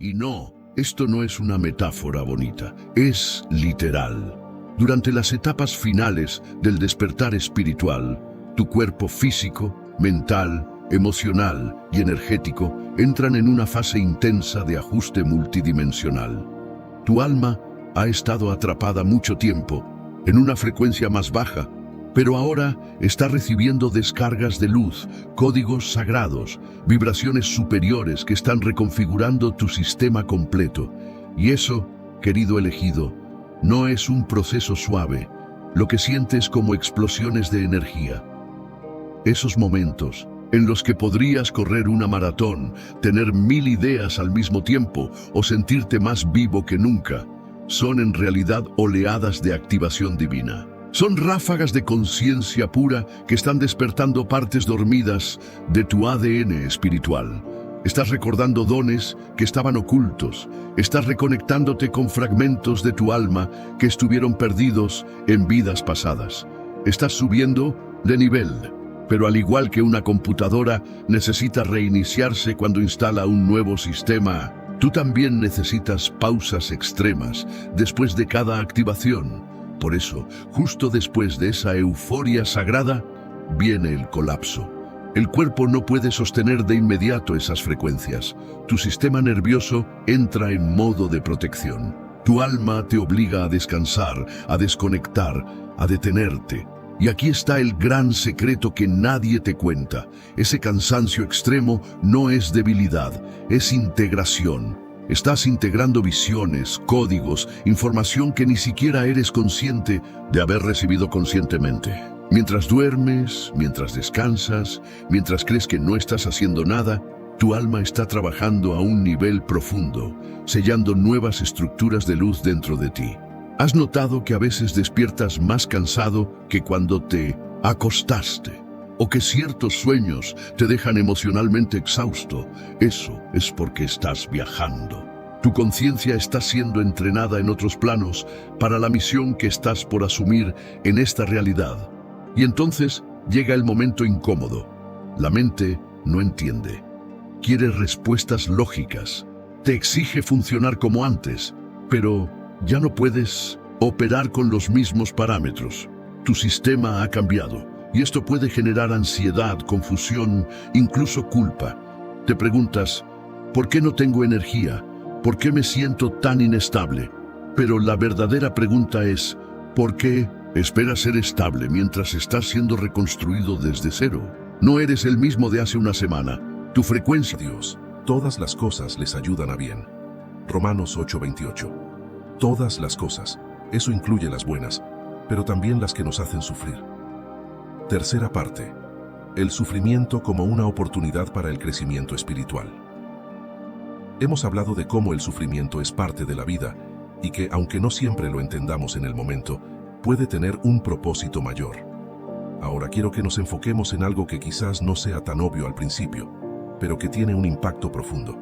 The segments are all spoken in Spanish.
Y no, esto no es una metáfora bonita, es literal. Durante las etapas finales del despertar espiritual, tu cuerpo físico, mental, emocional y energético entran en una fase intensa de ajuste multidimensional. Tu alma ha estado atrapada mucho tiempo, en una frecuencia más baja, pero ahora está recibiendo descargas de luz, códigos sagrados, vibraciones superiores que están reconfigurando tu sistema completo. Y eso, querido elegido, no es un proceso suave, lo que sientes como explosiones de energía. Esos momentos en los que podrías correr una maratón, tener 1000 ideas al mismo tiempo o sentirte más vivo que nunca, son en realidad oleadas de activación divina. Son ráfagas de conciencia pura que están despertando partes dormidas de tu ADN espiritual. Estás recordando dones que estaban ocultos. Estás reconectándote con fragmentos de tu alma que estuvieron perdidos en vidas pasadas. Estás subiendo de nivel, pero al igual que una computadora necesita reiniciarse cuando instala un nuevo sistema, tú también necesitas pausas extremas después de cada activación. Por eso, justo después de esa euforia sagrada, viene el colapso. El cuerpo no puede sostener de inmediato esas frecuencias. Tu sistema nervioso entra en modo de protección. Tu alma te obliga a descansar, a desconectar, a detenerte. Y aquí está el gran secreto que nadie te cuenta. Ese cansancio extremo no es debilidad, es integración. Estás integrando visiones, códigos, información que ni siquiera eres consciente de haber recibido conscientemente. Mientras duermes, mientras descansas, mientras crees que no estás haciendo nada, tu alma está trabajando a un nivel profundo, sellando nuevas estructuras de luz dentro de ti. ¿Has notado que a veces despiertas más cansado que cuando te acostaste? ¿O que ciertos sueños te dejan emocionalmente exhausto? Eso es porque estás viajando. Tu conciencia está siendo entrenada en otros planos para la misión que estás por asumir en esta realidad. Y entonces llega el momento incómodo. La mente no entiende. Quiere respuestas lógicas. Te exige funcionar como antes, pero ya no puedes operar con los mismos parámetros. Tu sistema ha cambiado y esto puede generar ansiedad, confusión, incluso culpa. Te preguntas, ¿por qué no tengo energía? ¿Por qué me siento tan inestable? Pero la verdadera pregunta es, ¿por qué esperas ser estable mientras estás siendo reconstruido desde cero? No eres el mismo de hace una semana. Tu frecuencia... Dios, todas las cosas les ayudan a bien. Romanos 8:28. Todas las cosas. Eso incluye las buenas, pero también las que nos hacen sufrir. Tercera parte. El sufrimiento como una oportunidad para el crecimiento espiritual. Hemos hablado de cómo el sufrimiento es parte de la vida y que, aunque no siempre lo entendamos en el momento, puede tener un propósito mayor. Ahora quiero que nos enfoquemos en algo que quizás no sea tan obvio al principio, pero que tiene un impacto profundo.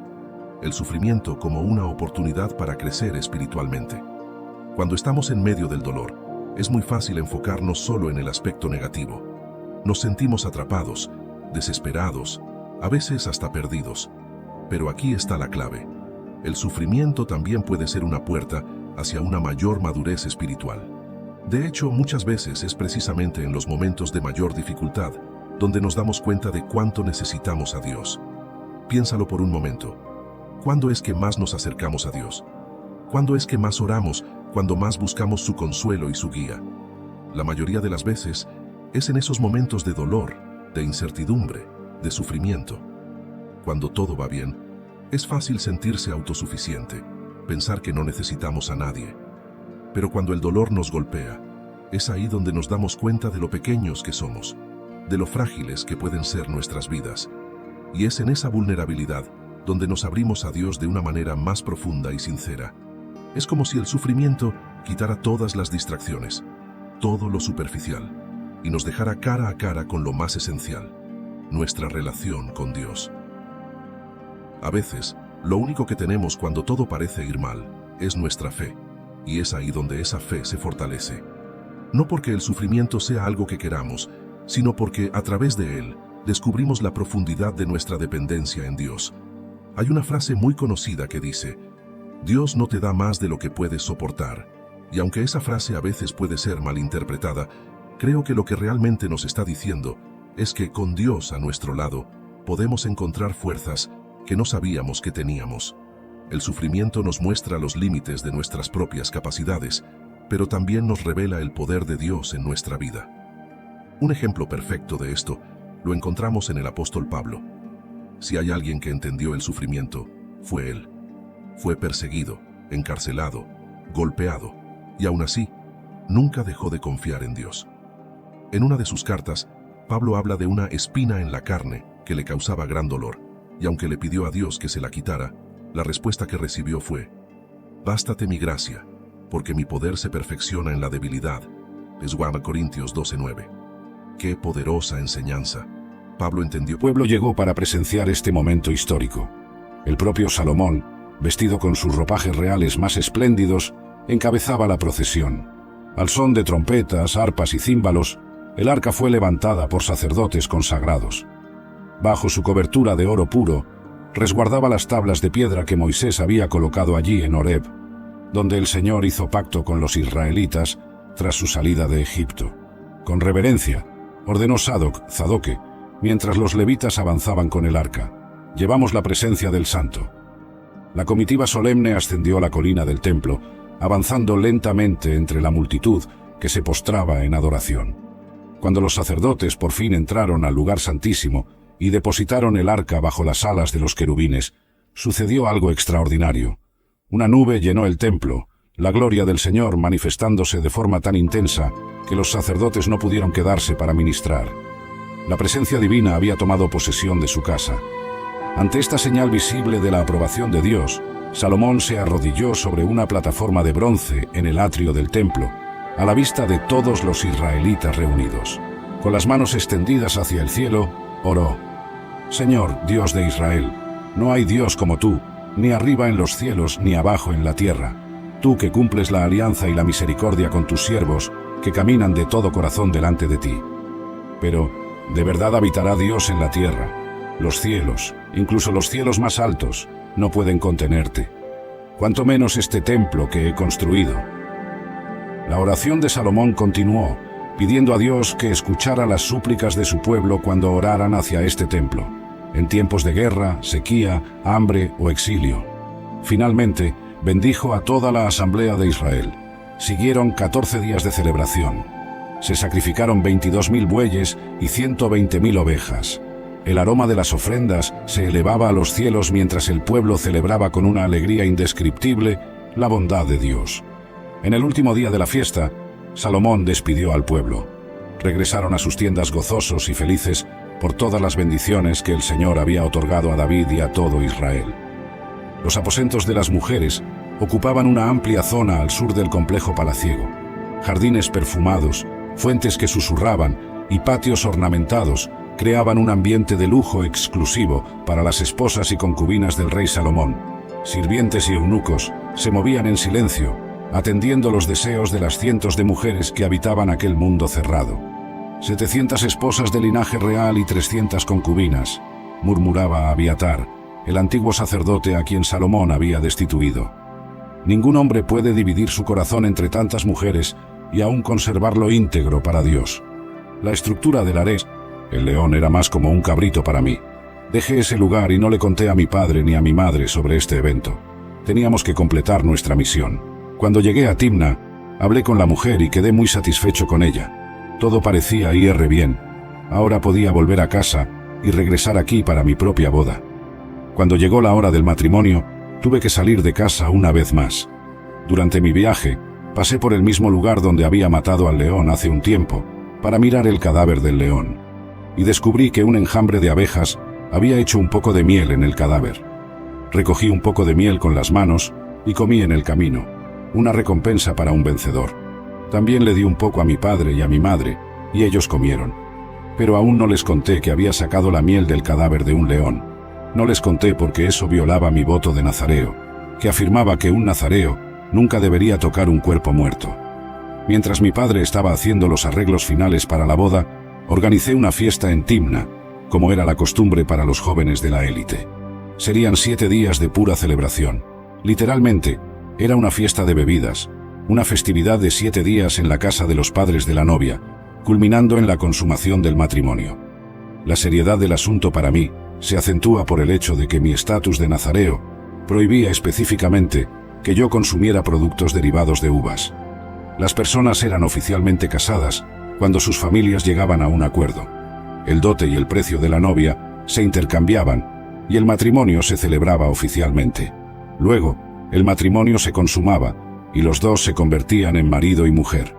El sufrimiento como una oportunidad para crecer espiritualmente. Cuando estamos en medio del dolor, es muy fácil enfocarnos solo en el aspecto negativo. Nos sentimos atrapados, desesperados, a veces hasta perdidos. Pero aquí está la clave. El sufrimiento también puede ser una puerta hacia una mayor madurez espiritual. De hecho, muchas veces es precisamente en los momentos de mayor dificultad donde nos damos cuenta de cuánto necesitamos a Dios. Piénsalo por un momento. ¿Cuándo es que más nos acercamos a Dios? ¿Cuándo es que más oramos? ¿Cuándo más buscamos su consuelo y su guía? La mayoría de las veces es en esos momentos de dolor, de incertidumbre, de sufrimiento. Cuando todo va bien, es fácil sentirse autosuficiente, pensar que no necesitamos a nadie. Pero cuando el dolor nos golpea, es ahí donde nos damos cuenta de lo pequeños que somos, de lo frágiles que pueden ser nuestras vidas. Y es en esa vulnerabilidad donde nos abrimos a Dios de una manera más profunda y sincera. Es como si el sufrimiento quitara todas las distracciones, todo lo superficial, y nos dejara cara a cara con lo más esencial, nuestra relación con Dios. A veces, lo único que tenemos cuando todo parece ir mal es nuestra fe, y es ahí donde esa fe se fortalece. No porque el sufrimiento sea algo que queramos, sino porque a través de él descubrimos la profundidad de nuestra dependencia en Dios. Hay una frase muy conocida que dice, Dios no te da más de lo que puedes soportar. Y aunque esa frase a veces puede ser malinterpretada, creo que lo que realmente nos está diciendo es que con Dios a nuestro lado podemos encontrar fuerzas que no sabíamos que teníamos. El sufrimiento nos muestra los límites de nuestras propias capacidades, pero también nos revela el poder de Dios en nuestra vida. Un ejemplo perfecto de esto lo encontramos en el apóstol Pablo. Si hay alguien que entendió el sufrimiento, fue él. Fue perseguido, encarcelado, golpeado, y aún así, nunca dejó de confiar en Dios. En una de sus cartas, Pablo habla de una espina en la carne que le causaba gran dolor, y aunque le pidió a Dios que se la quitara, la respuesta que recibió fue, «Bástate mi gracia, porque mi poder se perfecciona en la debilidad». Es 2 Corintios 12:9. ¡Qué poderosa enseñanza! Pablo entendió. El pueblo llegó para presenciar este momento histórico. El propio Salomón, vestido con sus ropajes reales más espléndidos, encabezaba la procesión. Al son de trompetas, arpas y címbalos, el arca fue levantada por sacerdotes consagrados. Bajo su cobertura de oro puro, resguardaba las tablas de piedra que Moisés había colocado allí en Horeb, donde el Señor hizo pacto con los israelitas tras su salida de Egipto. Con reverencia, ordenó Zadoque, mientras los levitas avanzaban con el arca: «Llevamos la presencia del Santo». La comitiva solemne ascendió a la colina del templo, avanzando lentamente entre la multitud que se postraba en adoración. Cuando los sacerdotes por fin entraron al lugar santísimo y depositaron el arca bajo las alas de los querubines, sucedió algo extraordinario. Una nube llenó el templo, la gloria del Señor manifestándose de forma tan intensa que los sacerdotes no pudieron quedarse para ministrar. La presencia divina había tomado posesión de su casa. Ante esta señal visible de la aprobación de Dios, Salomón se arrodilló sobre una plataforma de bronce en el atrio del templo, a la vista de todos los israelitas reunidos. Con las manos extendidas hacia el cielo, oró: «Señor, Dios de Israel, no hay Dios como tú, ni arriba en los cielos ni abajo en la tierra. Tú que cumples la alianza y la misericordia con tus siervos, que caminan de todo corazón delante de ti. Pero, ¿de verdad habitará Dios en la tierra? Los cielos, incluso los cielos más altos, no pueden contenerte. Cuanto menos este templo que he construido». La oración de Salomón continuó, pidiendo a Dios que escuchara las súplicas de su pueblo cuando oraran hacia este templo, en tiempos de guerra, sequía, hambre o exilio. Finalmente, bendijo a toda la asamblea de Israel. Siguieron 14 días de celebración. Se sacrificaron 22.000 bueyes y 120.000 ovejas. El aroma de las ofrendas se elevaba a los cielos mientras el pueblo celebraba con una alegría indescriptible la bondad de Dios. En el último día de la fiesta, Salomón despidió al pueblo. Regresaron a sus tiendas gozosos y felices por todas las bendiciones que el Señor había otorgado a David y a todo Israel. Los aposentos de las mujeres ocupaban una amplia zona al sur del complejo palaciego. Jardines perfumados, fuentes que susurraban y patios ornamentados creaban un ambiente de lujo exclusivo para las esposas y concubinas del rey Salomón. Sirvientes y eunucos se movían en silencio, atendiendo los deseos de las cientos de mujeres que habitaban aquel mundo cerrado. 700 esposas de linaje real y 300 concubinas, murmuraba Abiatar, el antiguo sacerdote a quien Salomón había destituido. Ningún hombre puede dividir su corazón entre tantas mujeres y aún conservarlo íntegro para Dios. La estructura del harén, el león era más como un cabrito para mí. Dejé ese lugar y no le conté a mi padre ni a mi madre sobre este evento. Teníamos que completar nuestra misión. Cuando llegué a Timna, hablé con la mujer y quedé muy satisfecho con ella. Todo parecía ir bien. Ahora podía volver a casa y regresar aquí para mi propia boda. Cuando llegó la hora del matrimonio, tuve que salir de casa una vez más. Durante mi viaje, pasé por el mismo lugar donde había matado al león hace un tiempo, para mirar el cadáver del león. Y descubrí que un enjambre de abejas había hecho un poco de miel en el cadáver. Recogí un poco de miel con las manos y comí en el camino. Una recompensa para un vencedor. También le di un poco a mi padre y a mi madre, y ellos comieron. Pero aún no les conté que había sacado la miel del cadáver de un león. No les conté porque eso violaba mi voto de nazareo, que afirmaba que un nazareo nunca debería tocar un cuerpo muerto. Mientras mi padre estaba haciendo los arreglos finales para la boda, organicé una fiesta en Timna, como era la costumbre para los jóvenes de la élite. Serían 7 días de pura celebración. Literalmente, era una fiesta de bebidas, una festividad de 7 días en la casa de los padres de la novia, culminando en la consumación del matrimonio. La seriedad del asunto para mí se acentúa por el hecho de que mi estatus de nazareo prohibía específicamente que yo consumiera productos derivados de uvas. Las personas eran oficialmente casadas cuando sus familias llegaban a un acuerdo. El dote y el precio de la novia se intercambiaban y el matrimonio se celebraba oficialmente. Luego, el matrimonio se consumaba y los dos se convertían en marido y mujer.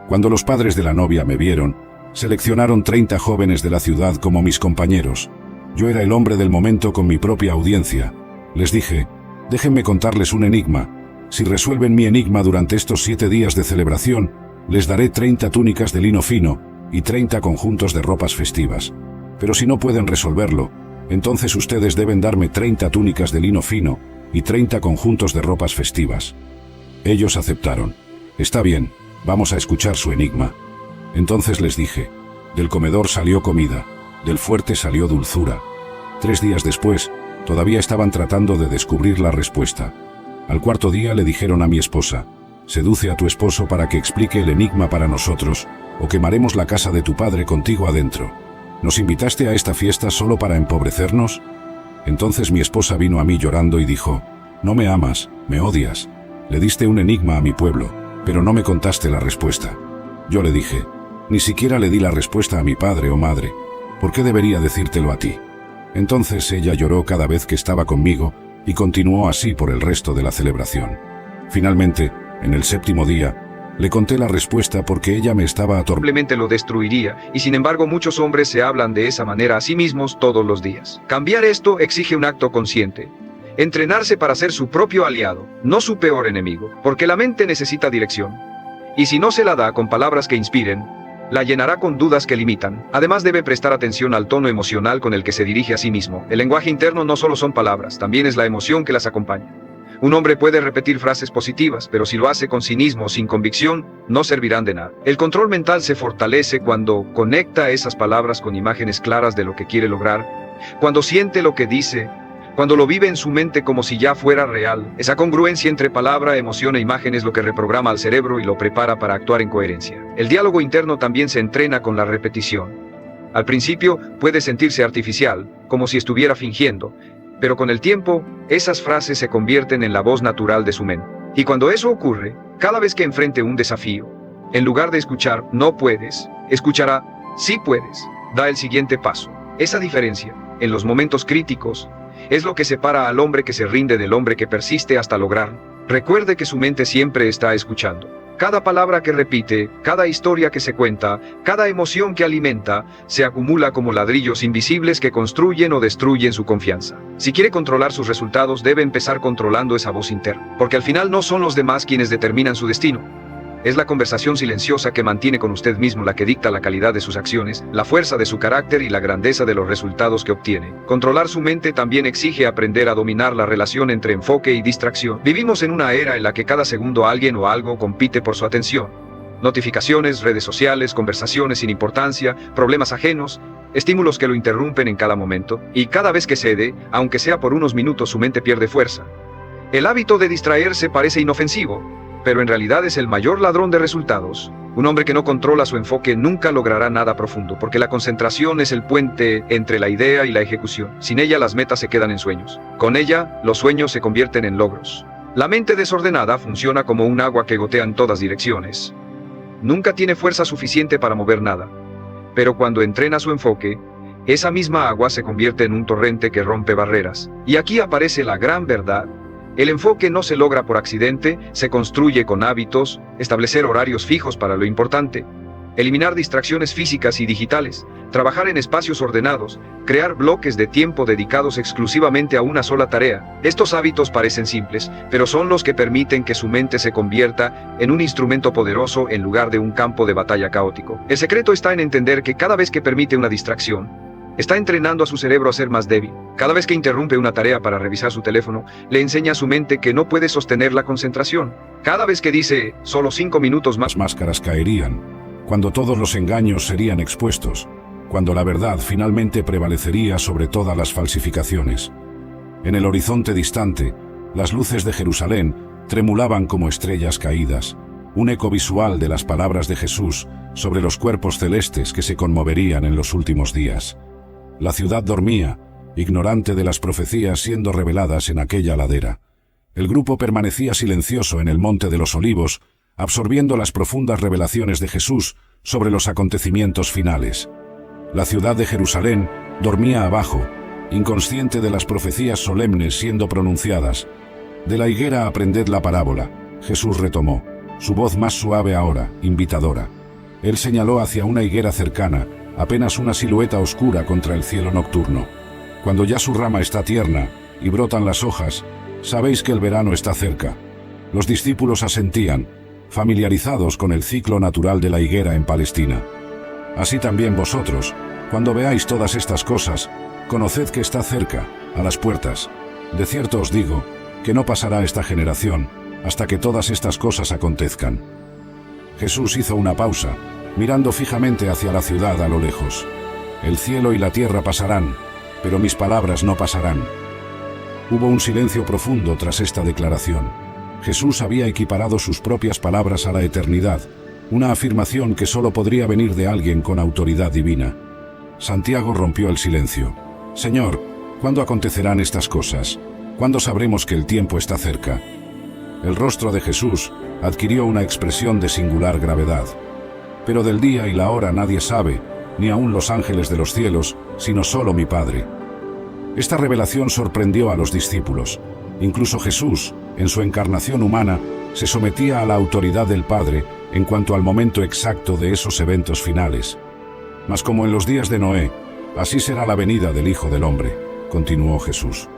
Cuando los padres de la novia me vieron, seleccionaron 30 jóvenes de la ciudad como mis compañeros. Yo era el hombre del momento con mi propia audiencia. Les dije, déjenme contarles un enigma. Si resuelven mi enigma durante estos 7 días de celebración, les daré 30 túnicas de lino fino y 30 conjuntos de ropas festivas. Pero si no pueden resolverlo, entonces ustedes deben darme 30 túnicas de lino fino y 30 conjuntos de ropas festivas. Ellos aceptaron. Está bien, vamos a escuchar su enigma. Entonces les dije, del comedor salió comida, del fuerte salió dulzura. 3 días después, todavía estaban tratando de descubrir la respuesta. Al 4.º día le dijeron a mi esposa, seduce a tu esposo para que explique el enigma para nosotros, o quemaremos la casa de tu padre contigo adentro. ¿Nos invitaste a esta fiesta solo para empobrecernos? Entonces mi esposa vino a mí llorando y dijo, no me amas, me odias. Le diste un enigma a mi pueblo, pero no me contaste la respuesta. Yo le dije, ni siquiera le di la respuesta a mi padre o madre. ¿Por qué debería decírtelo a ti? Entonces ella lloró cada vez que estaba conmigo y continuó así por el resto de la celebración. Finalmente, en el 7.º día, le conté la respuesta porque ella me estaba Simplemente lo destruiría, y sin embargo muchos hombres se hablan de esa manera a sí mismos todos los días. Cambiar esto exige un acto consciente. Entrenarse para ser su propio aliado, no su peor enemigo, porque la mente necesita dirección. Y si no se la da con palabras que inspiren, la llenará con dudas que limitan. Además debe prestar atención al tono emocional con el que se dirige a sí mismo. El lenguaje interno no solo son palabras, también es la emoción que las acompaña. Un hombre puede repetir frases positivas, pero si lo hace con cinismo o sin convicción, no servirán de nada. El control mental se fortalece cuando conecta esas palabras con imágenes claras de lo que quiere lograr, cuando siente lo que dice, cuando lo vive en su mente como si ya fuera real. Esa congruencia entre palabra, emoción e imagen es lo que reprograma al cerebro y lo prepara para actuar en coherencia. El diálogo interno también se entrena con la repetición. Al principio puede sentirse artificial, como si estuviera fingiendo, pero con el tiempo, esas frases se convierten en la voz natural de su mente. Y cuando eso ocurre, cada vez que enfrente un desafío, en lugar de escuchar "no puedes", escuchará "sí puedes". Da el siguiente paso. Esa diferencia, en los momentos críticos, es lo que separa al hombre que se rinde del hombre que persiste hasta lograrlo. Recuerde que su mente siempre está escuchando. Cada palabra que repite, cada historia que se cuenta, cada emoción que alimenta, se acumula como ladrillos invisibles que construyen o destruyen su confianza. Si quiere controlar sus resultados, debe empezar controlando esa voz interna, porque al final no son los demás quienes determinan su destino. Es la conversación silenciosa que mantiene con usted mismo la que dicta la calidad de sus acciones, la fuerza de su carácter y la grandeza de los resultados que obtiene. Controlar su mente también exige aprender a dominar la relación entre enfoque y distracción. Vivimos en una era en la que cada segundo alguien o algo compite por su atención. Notificaciones, redes sociales, conversaciones sin importancia, problemas ajenos, estímulos que lo interrumpen en cada momento, y cada vez que cede, aunque sea por unos minutos, su mente pierde fuerza. El hábito de distraerse parece inofensivo, pero en realidad es el mayor ladrón de resultados. Un hombre que no controla su enfoque nunca logrará nada profundo, porque la concentración es el puente entre la idea y la ejecución. Sin ella las metas se quedan en sueños. Con ella, los sueños se convierten en logros. La mente desordenada funciona como un agua que gotea en todas direcciones. Nunca tiene fuerza suficiente para mover nada. Pero cuando entrena su enfoque, esa misma agua se convierte en un torrente que rompe barreras. Y aquí aparece la gran verdad. El enfoque no se logra por accidente, se construye con hábitos, establecer horarios fijos para lo importante, eliminar distracciones físicas y digitales, trabajar en espacios ordenados, crear bloques de tiempo dedicados exclusivamente a una sola tarea. Estos hábitos parecen simples, pero son los que permiten que su mente se convierta en un instrumento poderoso en lugar de un campo de batalla caótico. El secreto está en entender que cada vez que permite una distracción, está entrenando a su cerebro a ser más débil. Cada vez que interrumpe una tarea para revisar su teléfono, le enseña a su mente que no puede sostener la concentración. Cada vez que dice, solo 5 minutos más, las máscaras caerían, cuando todos los engaños serían expuestos, cuando la verdad finalmente prevalecería sobre todas las falsificaciones. En el horizonte distante, las luces de Jerusalén tremulaban como estrellas caídas, un eco visual de las palabras de Jesús sobre los cuerpos celestes que se conmoverían en los últimos días. La ciudad dormía, ignorante de las profecías siendo reveladas en aquella ladera. El grupo permanecía silencioso en el Monte de los Olivos, absorbiendo las profundas revelaciones de Jesús sobre los acontecimientos finales. La ciudad de Jerusalén dormía abajo, inconsciente de las profecías solemnes siendo pronunciadas. De la higuera aprended la parábola. Jesús retomó, su voz más suave ahora, invitadora. Él señaló hacia una higuera cercana, apenas una silueta oscura contra el cielo nocturno. Cuando ya su rama está tierna y brotan las hojas, sabéis que el verano está cerca. Los discípulos asentían, familiarizados con el ciclo natural de la higuera en Palestina. Así también vosotros, cuando veáis todas estas cosas, conoced que está cerca, a las puertas. De cierto os digo, que no pasará esta generación hasta que todas estas cosas acontezcan. Jesús hizo una pausa, mirando fijamente hacia la ciudad a lo lejos. El cielo y la tierra pasarán, pero mis palabras no pasarán. Hubo un silencio profundo tras esta declaración. Jesús había equiparado sus propias palabras a la eternidad, una afirmación que solo podría venir de alguien con autoridad divina. Santiago rompió el silencio. Señor, ¿cuándo acontecerán estas cosas? ¿Cuándo sabremos que el tiempo está cerca? El rostro de Jesús adquirió una expresión de singular gravedad. Pero del día y la hora nadie sabe, ni aun los ángeles de los cielos, sino solo mi Padre. Esta revelación sorprendió a los discípulos. Incluso Jesús, en su encarnación humana, se sometía a la autoridad del Padre en cuanto al momento exacto de esos eventos finales. Mas como en los días de Noé, así será la venida del Hijo del Hombre, continuó Jesús.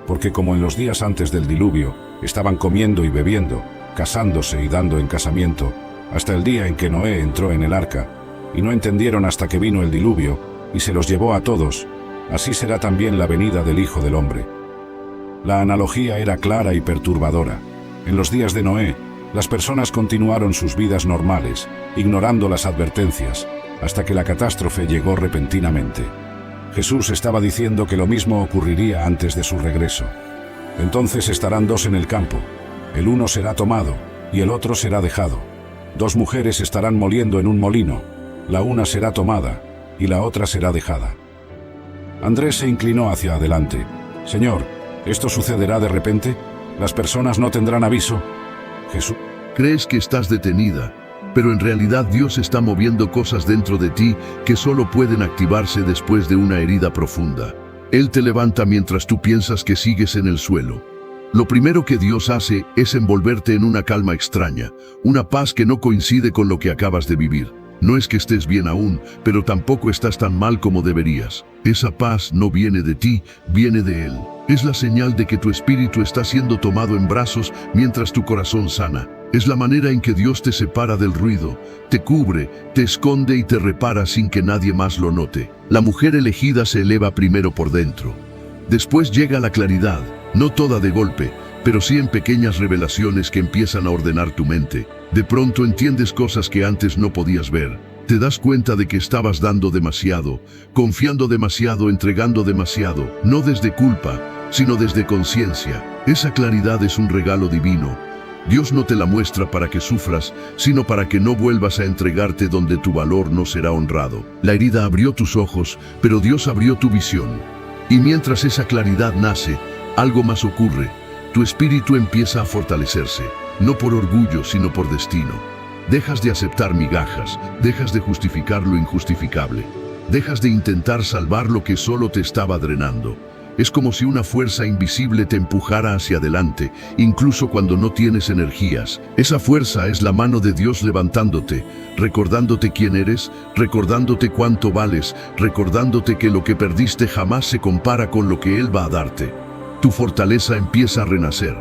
Porque como en los días antes del diluvio, estaban comiendo y bebiendo, casándose y dando en casamiento, hasta el día en que Noé entró en el arca, y no entendieron hasta que vino el diluvio, y se los llevó a todos, así será también la venida del Hijo del Hombre. La analogía era clara y perturbadora. En los días de Noé, las personas continuaron sus vidas normales, ignorando las advertencias, hasta que la catástrofe llegó repentinamente. Jesús estaba diciendo que lo mismo ocurriría antes de su regreso. Entonces estarán dos en el campo, el uno será tomado y el otro será dejado. Dos mujeres estarán moliendo en un molino, la una será tomada y la otra será dejada. Andrés se inclinó hacia adelante. Señor, ¿esto sucederá de repente? ¿Las personas no tendrán aviso? Jesús. Crees que estás detenida, pero en realidad Dios está moviendo cosas dentro de ti que solo pueden activarse después de una herida profunda. Él te levanta mientras tú piensas que sigues en el suelo. Lo primero que Dios hace es envolverte en una calma extraña, una paz que no coincide con lo que acabas de vivir. No es que estés bien aún, pero tampoco estás tan mal como deberías. Esa paz no viene de ti, viene de Él. Es la señal de que tu espíritu está siendo tomado en brazos mientras tu corazón sana. Es la manera en que Dios te separa del ruido, te cubre, te esconde y te repara sin que nadie más lo note. La mujer elegida se eleva primero por dentro. Después llega la claridad, no toda de golpe, pero sí en pequeñas revelaciones que empiezan a ordenar tu mente. De pronto entiendes cosas que antes no podías ver. Te das cuenta de que estabas dando demasiado, confiando demasiado, entregando demasiado, no desde culpa, sino desde conciencia. Esa claridad es un regalo divino. Dios no te la muestra para que sufras, sino para que no vuelvas a entregarte donde tu valor no será honrado. La herida abrió tus ojos, pero Dios abrió tu visión. Y mientras esa claridad nace, algo más ocurre. Tu espíritu empieza a fortalecerse, no por orgullo, sino por destino. Dejas de aceptar migajas, dejas de justificar lo injustificable, dejas de intentar salvar lo que solo te estaba drenando. Es como si una fuerza invisible te empujara hacia adelante, incluso cuando no tienes energías. Esa fuerza es la mano de Dios levantándote, recordándote quién eres, recordándote cuánto vales, recordándote que lo que perdiste jamás se compara con lo que Él va a darte. Tu fortaleza empieza a renacer.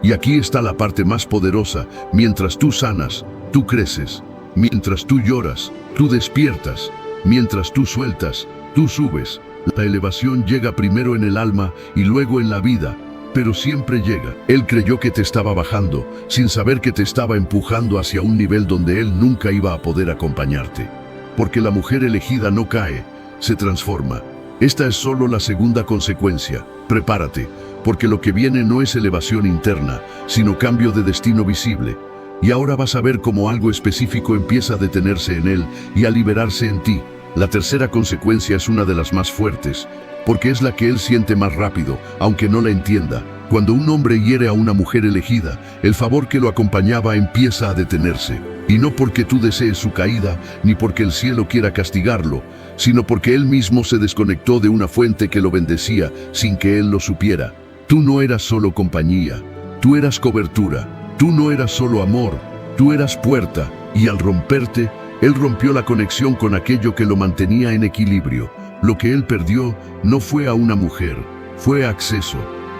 Y aquí está la parte más poderosa. Mientras tú sanas, tú creces. Mientras tú lloras, tú despiertas. Mientras tú sueltas, tú subes. La elevación llega primero en el alma y luego en la vida, pero siempre llega. Él creyó que te estaba bajando, sin saber que te estaba empujando hacia un nivel donde Él nunca iba a poder acompañarte. Porque la mujer elegida no cae, se transforma. Esta es solo la segunda consecuencia. Prepárate, porque lo que viene no es elevación interna, sino cambio de destino visible. Y ahora vas a ver cómo algo específico empieza a detenerse en él y a liberarse en ti. La tercera consecuencia es una de las más fuertes, porque es la que él siente más rápido, aunque no la entienda. Cuando un hombre hiere a una mujer elegida, el favor que lo acompañaba empieza a detenerse. Y no porque tú desees su caída, ni porque el cielo quiera castigarlo, sino porque él mismo se desconectó de una fuente que lo bendecía sin que él lo supiera. Tú no eras solo compañía, tú eras cobertura, tú no eras solo amor, tú eras puerta, y al romperte, él rompió la conexión con aquello que lo mantenía en equilibrio. Lo que él perdió no fue a una mujer, fue acceso.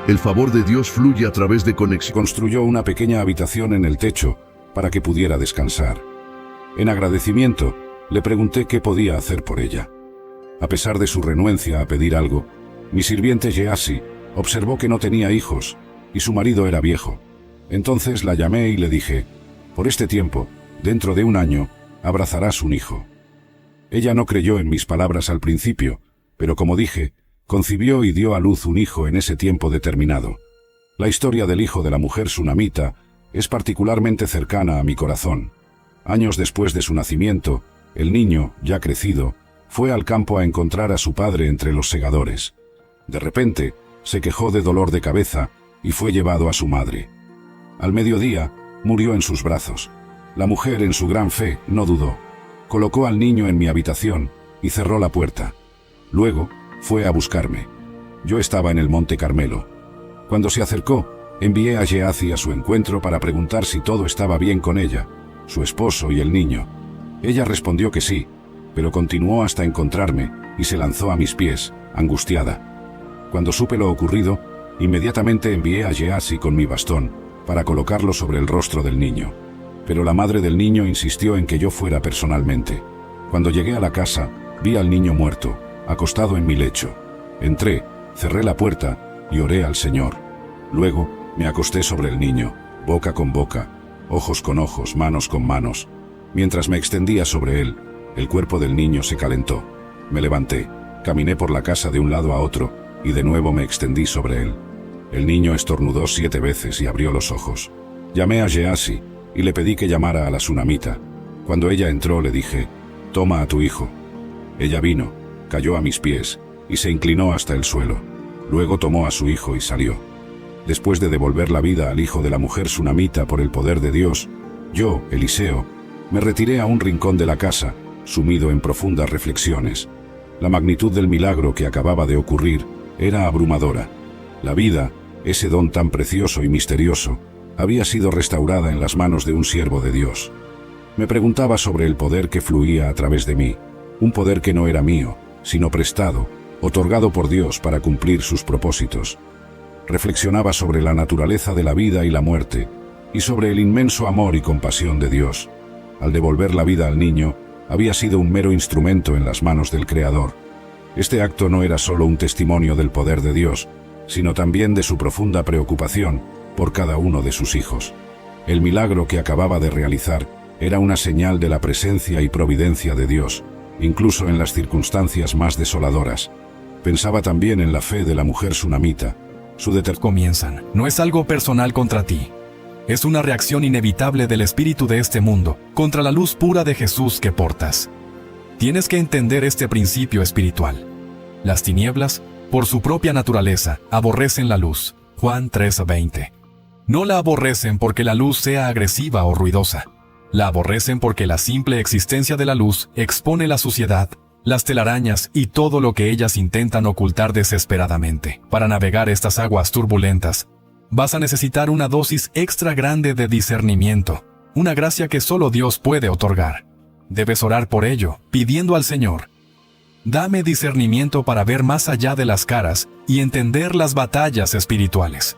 El favor de Dios fluye a través de conexión. Construyó una pequeña habitación en el techo para que pudiera descansar. En agradecimiento, le pregunté qué podía hacer por ella. A pesar de su renuencia a pedir algo, mi sirviente Gehazi observó que no tenía hijos y su marido era viejo. Entonces la llamé y le dije: por este tiempo, dentro de un año, abrazarás un hijo. Ella no creyó en mis palabras al principio, pero como dije, concibió y dio a luz un hijo en ese tiempo determinado. La historia del hijo de la mujer sunamita es particularmente cercana a mi corazón. Años después de su nacimiento, el niño, ya crecido, fue al campo a encontrar a su padre entre los segadores. De repente, se quejó de dolor de cabeza y fue llevado a su madre. Al mediodía, murió en sus brazos. La mujer, en su gran fe, no dudó. Colocó al niño en mi habitación y cerró la puerta. Luego, fue a buscarme. Yo estaba en el Monte Carmelo. Cuando se acercó, envié a Gehazi a su encuentro para preguntar si todo estaba bien con ella, su esposo y el niño. Ella respondió que sí, pero continuó hasta encontrarme y se lanzó a mis pies, angustiada. Cuando supe lo ocurrido, inmediatamente envié a Gehazi con mi bastón para colocarlo sobre el rostro del niño. Pero la madre del niño insistió en que yo fuera personalmente. Cuando llegué a la casa, vi al niño muerto, acostado en mi lecho. Entré, cerré la puerta y oré al Señor. Luego, me acosté sobre el niño, boca con boca, ojos con ojos, manos con manos. Mientras me extendía sobre él, el cuerpo del niño se calentó. Me levanté, caminé por la casa de un lado a otro y de nuevo me extendí sobre él. El niño estornudó 7 veces y abrió los ojos. Llamé a Gehazi y le pedí que llamara a la sunamita. Cuando ella entró le dije: toma a tu hijo. Ella vino, cayó a mis pies y se inclinó hasta el suelo. Luego tomó a su hijo y salió. Después de devolver la vida al hijo de la mujer sunamita por el poder de Dios, yo, Eliseo, me retiré a un rincón de la casa, sumido en profundas reflexiones. La magnitud del milagro que acababa de ocurrir era abrumadora. La vida, ese don tan precioso y misterioso, había sido restaurada en las manos de un siervo de Dios. Me preguntaba sobre el poder que fluía a través de mí, un poder que no era mío, sino prestado, otorgado por Dios para cumplir sus propósitos. Reflexionaba sobre la naturaleza de la vida y la muerte, y sobre el inmenso amor y compasión de Dios. Al devolver la vida al niño, había sido un mero instrumento en las manos del Creador. Este acto no era solo un testimonio del poder de Dios, sino también de su profunda preocupación por cada uno de sus hijos. El milagro que acababa de realizar era una señal de la presencia y providencia de Dios, incluso en las circunstancias más desoladoras. Pensaba también en la fe de la mujer sunamita. Comienzan. No es algo personal contra ti. Es una reacción inevitable del espíritu de este mundo contra la luz pura de Jesús que portas. Tienes que entender este principio espiritual. Las tinieblas, por su propia naturaleza, aborrecen la luz. Juan 3:20. No la aborrecen porque la luz sea agresiva o ruidosa. La aborrecen porque la simple existencia de la luz expone la suciedad, las telarañas y todo lo que ellas intentan ocultar desesperadamente. Para navegar estas aguas turbulentas, vas a necesitar una dosis extra grande de discernimiento, una gracia que solo Dios puede otorgar. Debes orar por ello, pidiendo al Señor: dame discernimiento para ver más allá de las caras y entender las batallas espirituales.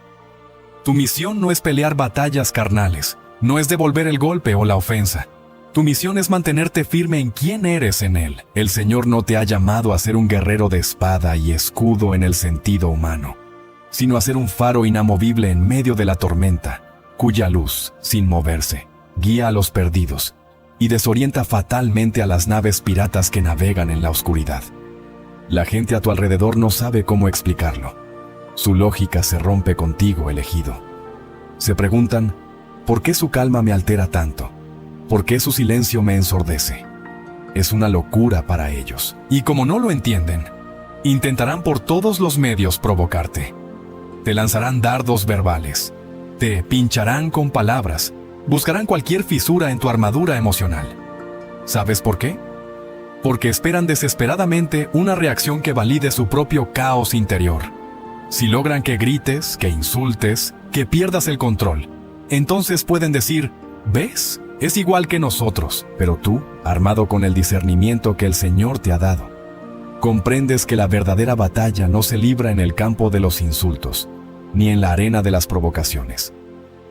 Tu misión no es pelear batallas carnales, no es devolver el golpe o la ofensa. Tu misión es mantenerte firme en quién eres en Él. El Señor no te ha llamado a ser un guerrero de espada y escudo en el sentido humano, sino a ser un faro inamovible en medio de la tormenta, cuya luz, sin moverse, guía a los perdidos y desorienta fatalmente a las naves piratas que navegan en la oscuridad. La gente a tu alrededor no sabe cómo explicarlo. Su lógica se rompe contigo, elegido. Se preguntan, ¿por qué su calma me altera tanto? ¿Por qué su silencio me ensordece? Es una locura para ellos. Y como no lo entienden, intentarán por todos los medios provocarte. Te lanzarán dardos verbales. Te pincharán con palabras. Buscarán cualquier fisura en tu armadura emocional. ¿Sabes por qué? Porque esperan desesperadamente una reacción que valide su propio caos interior. Si logran que grites, que insultes, que pierdas el control, entonces pueden decir, ¿ves? Es igual que nosotros, pero tú, armado con el discernimiento que el Señor te ha dado, comprendes que la verdadera batalla no se libra en el campo de los insultos, ni en la arena de las provocaciones.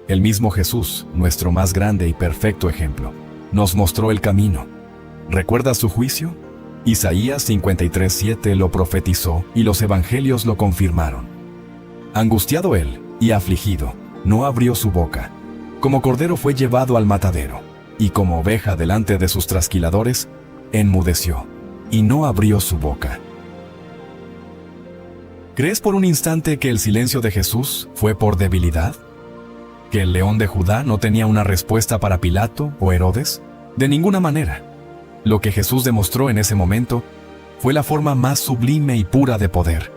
El mismo Jesús, nuestro más grande y perfecto ejemplo, nos mostró el camino. ¿Recuerdas su juicio? Isaías 53:7 lo profetizó y los evangelios lo confirmaron. Angustiado él y afligido, no abrió su boca. Como cordero fue llevado al matadero, y como oveja delante de sus trasquiladores, enmudeció, y no abrió su boca. ¿Crees por un instante que el silencio de Jesús fue por debilidad? ¿Que el león de Judá no tenía una respuesta para Pilato o Herodes? De ninguna manera. Lo que Jesús demostró en ese momento fue la forma más sublime y pura de poder,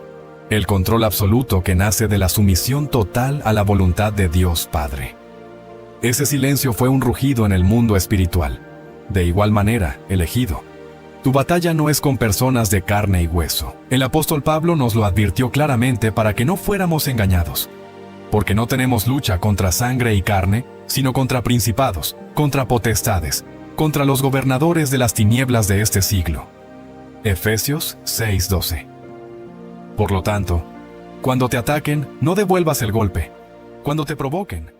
el control absoluto que nace de la sumisión total a la voluntad de Dios Padre. Ese silencio fue un rugido en el mundo espiritual. De igual manera, elegido, tu batalla no es con personas de carne y hueso. El apóstol Pablo nos lo advirtió claramente para que no fuéramos engañados. Porque no tenemos lucha contra sangre y carne, sino contra principados, contra potestades, contra los gobernadores de las tinieblas de este siglo. Efesios 6:12. Por lo tanto, cuando te ataquen, no devuelvas el golpe. Cuando te provoquen,